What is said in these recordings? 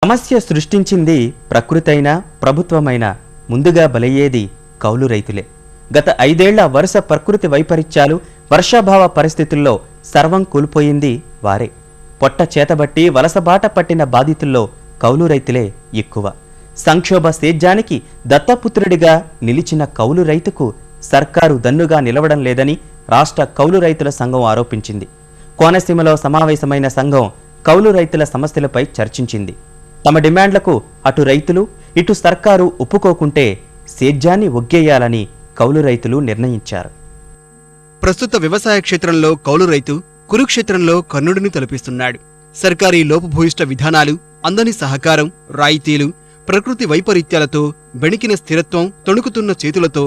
సమస్య సృష్టించింది ప్రకృతైనా ప్రభుత్వమైనా ముందుగా బలయ్యేది కౌలు రైతులే. గత 5 ఏళ్ల వరుస ప్రకృతి వైపరీత్యాలు, వర్షాభావ పరిస్థితుల్లో సర్వం కోల్పోయింది వారే. పొట్ట చేతబట్టి వలసబాట పట్టిన బాధితుల్లో కౌలు రైతులే ఎక్కువ. సంక్షోభ సేద్యానికి దత్తపుత్రుడిగా నిలిచిన కౌలు రైతుకు సర్కారు దన్నుగా నిలవడం లేదని రాష్ట్ర కౌలు రైతుల సంఘం ఆరోపించింది. కోనసీమలో సమావేశమైన సంఘం కౌలు రైతుల సమస్యలపై చర్చించింది. తమ డిమాండ్లకు అటు రైతులు ఇటు సర్కారు ఒప్పుకోకుంటే సేద్యాన్ని ఒగ్గేయాలని కౌలు రైతులు నిర్ణయించారు. ప్రస్తుత వ్యవసాయ క్షేత్రంలో కౌలు రైతు కురుక్షేత్రంలో కర్ణుడిని తలపిస్తున్నాడు. సర్కారీ లోపభూయిష్ట విధానాలు, అందని సహకారం, రాయితీలు, ప్రకృతి వైపరీత్యాలతో బెణికిన స్థిరత్వం, తొణుకుతున్న చేతులతో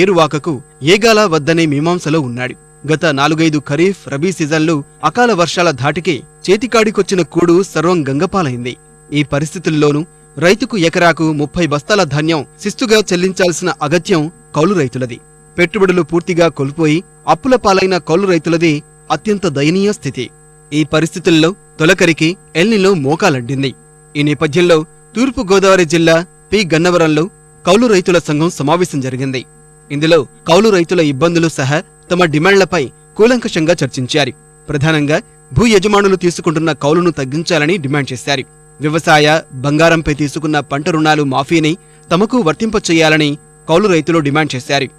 ఏరువాకకు ఏగాలా వద్దనే మీమాంసలో ఉన్నాడు. గత 4-5 ఖరీఫ్, రబీ సీజన్లు అకాల వర్షాల ధాటికి చేతికాడికొచ్చిన కూడు సర్వం గంగపాలైంది. ఈ పరిస్థితుల్లోనూ రైతుకు ఎకరాకు 30 బస్తాల ధాన్యం శిస్తుగా చెల్లించాల్సిన అగత్యం కౌలు రైతులది. పెట్టుబడులు పూర్తిగా కోల్పోయి అప్పుల పాలైన కౌలు రైతులది అత్యంత దయనీయ స్థితి. ఈ పరిస్థితుల్లో తొలకరికి ఎల్నిలో మోకాలడ్డింది. ఈ నేపథ్యంలో తూర్పు గోదావరి జిల్లా పి. గన్నవరంలో కౌలు రైతుల సంఘం సమావేశం జరిగింది. ఇందులో కౌలు రైతుల ఇబ్బందులు సహా తమ డిమాండ్లపై కూలంకషంగా చర్చించారు. ప్రధానంగా భూ యజమానులు తీసుకుంటున్న కౌలును తగ్గించాలని డిమాండ్ చేశారు. వ్యవసాయ, బంగారంపై తీసుకున్న పంట రుణాలు మాఫీని తమకు వర్తింపచేయాలని కౌలు రైతులు డిమాండ్ చేశారు.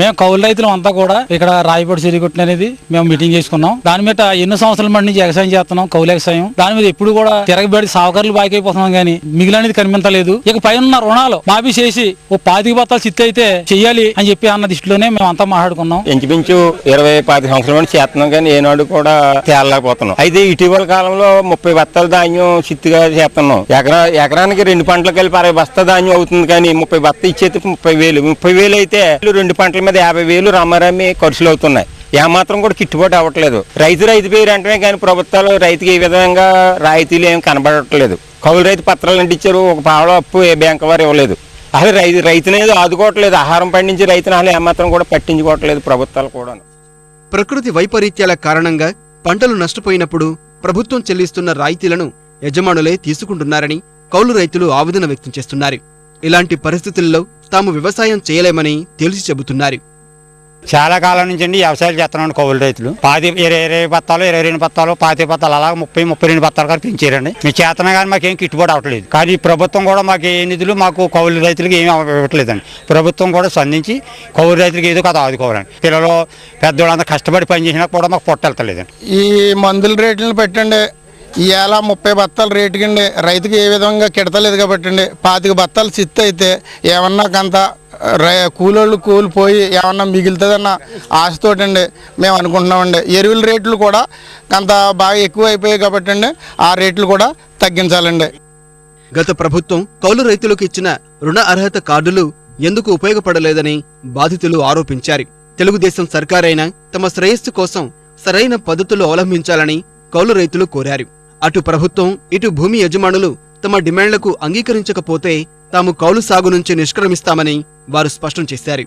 మేము కౌలు రైతులం అంతా కూడా ఇక్కడ రాయపడి సిరిగుట్టిన అనేది మేము మీటింగ్ చేసుకున్నాం. దాని మీద ఎన్నో సంవత్సరాల మంది నుంచి వ్యవసాయం చేస్తున్నాం, కౌలు వ్యవసాయం. దాని మీద ఎప్పుడు కూడా తిరగబడి సాగుకారులు బాకైపోతున్నాం కానీ మిగిలినది కనిపించలేదు. ఇక పైన రుణాలు మాఫీ చేసి ఓ 25 బత్తాలు చిత్త అయితే చెయ్యాలి అని చెప్పి అన్న దృష్టిలోనే మేము అంతా మాట్లాడుకున్నాం. ఇంచుమించు 20-25 సంవత్సరాల నుంచి చేస్తున్నాం కానీ ఏనాడు కూడా తేలలేకపోతున్నాం. అయితే ఇటీవల కాలంలో 30 బత్తాల ధాన్యం చిత్తుగా చేస్తున్నాం. ఎకరానికి 2 పంటలు కలిపి 60 బస్తా ధాన్యం అవుతుంది కానీ 30 బత్తా ఇచ్చేది 30,000 అయితే 2 పంటల మీద 50,000 రమ్మరమ్మి ఖర్చులు అవుతున్నాయి. ఏమాత్రం కూడా కిట్టుబాటు అవ్వట్లేదు. రైతు పేరు అంటేనే కానీ ప్రభుత్వాలు రైతుకి ఈ విధంగా రాయితీలు ఏమి కనబడట్లేదు. కౌలు రైతు పత్రాలు అంటించారు, ఒక పావల అప్పు ఏ బ్యాంకు వారు ఇవ్వలేదు. అసలు రైతునేది ఆదుకోవట్లేదు. ఆహారం పండించి రైతుని అసలు ఏమాత్రం కూడా పట్టించుకోవట్లేదు ప్రభుత్వాలు కూడా. ప్రకృతి వైపరీత్యాల కారణంగా పంటలు నష్టపోయినప్పుడు ప్రభుత్వం చెల్లిస్తున్న రాయితీలను యజమానులే తీసుకుంటున్నారని కౌలు రైతులు ఆవేదన వ్యక్తం చేస్తున్నారు. ఇలాంటి పరిస్థితుల్లో తాము వ్యవసాయం చేయలేమని తేల్చి చెబుతున్నారు. చాలా కాలం నుంచి అండి వ్యవసాయాలు చేస్తున్నాం. కౌలు రైతులు 20 బత్తాలు, 22 బత్తాలు, 25 బత్తాలు అలా 30-32 బత్తాలు కానీ పెంచారండి. మీ చేతన కానీ మాకేం కిట్టుబాటు అవ్వట్లేదు. కానీ ప్రభుత్వం కూడా మాకు ఏ నిధులు మాకు కౌలు రైతులకు ఏమీ ఇవ్వట్లేదండి. ప్రభుత్వం కూడా స్పందించి కౌలు రైతులకు ఏదో కదా ఆదుకోవాలండి. పిల్లలు పెద్దవాళ్ళంతా కష్టపడి పనిచేసినా కూడా మాకు పొట్టెళ్తలేదండి. ఈ మందుల రేట్లను పెట్టండి, ఇవాళ 30 బత్తాలు రేటు కండి రైతుకి ఏ విధంగా కిడతలేదు కాబట్టి 25 బత్తాలు చిత్తు అయితే ఏమన్నా కొంత కూలోళ్ళు కూలిపోయి ఏమన్నా మిగులుతుందన్న ఆశతోటండి మేము అనుకుంటున్నామండి. ఎరువుల రేట్లు కూడా కొంత బాగా ఎక్కువ అయిపోయాయి కాబట్టి ఆ రేట్లు కూడా తగ్గించాలండి. గత ప్రభుత్వం కౌలు రైతులకు ఇచ్చిన రుణ అర్హత కార్డులు ఎందుకు ఉపయోగపడలేదని బాధితులు ఆరోపించారు. తెలుగుదేశం సర్కారైనా తమ శ్రేయస్సు కోసం సరైన పద్ధతులు అవలంబించాలని కౌలు రైతులు కోరారు. అటు ప్రభుత్వం ఇటు భూమి యజమానులు తమ డిమాండ్లకు అంగీకరించకపోతే తాము కౌలు సాగు నుంచి నిష్క్రమిస్తామని వారు స్పష్టం చేశారు.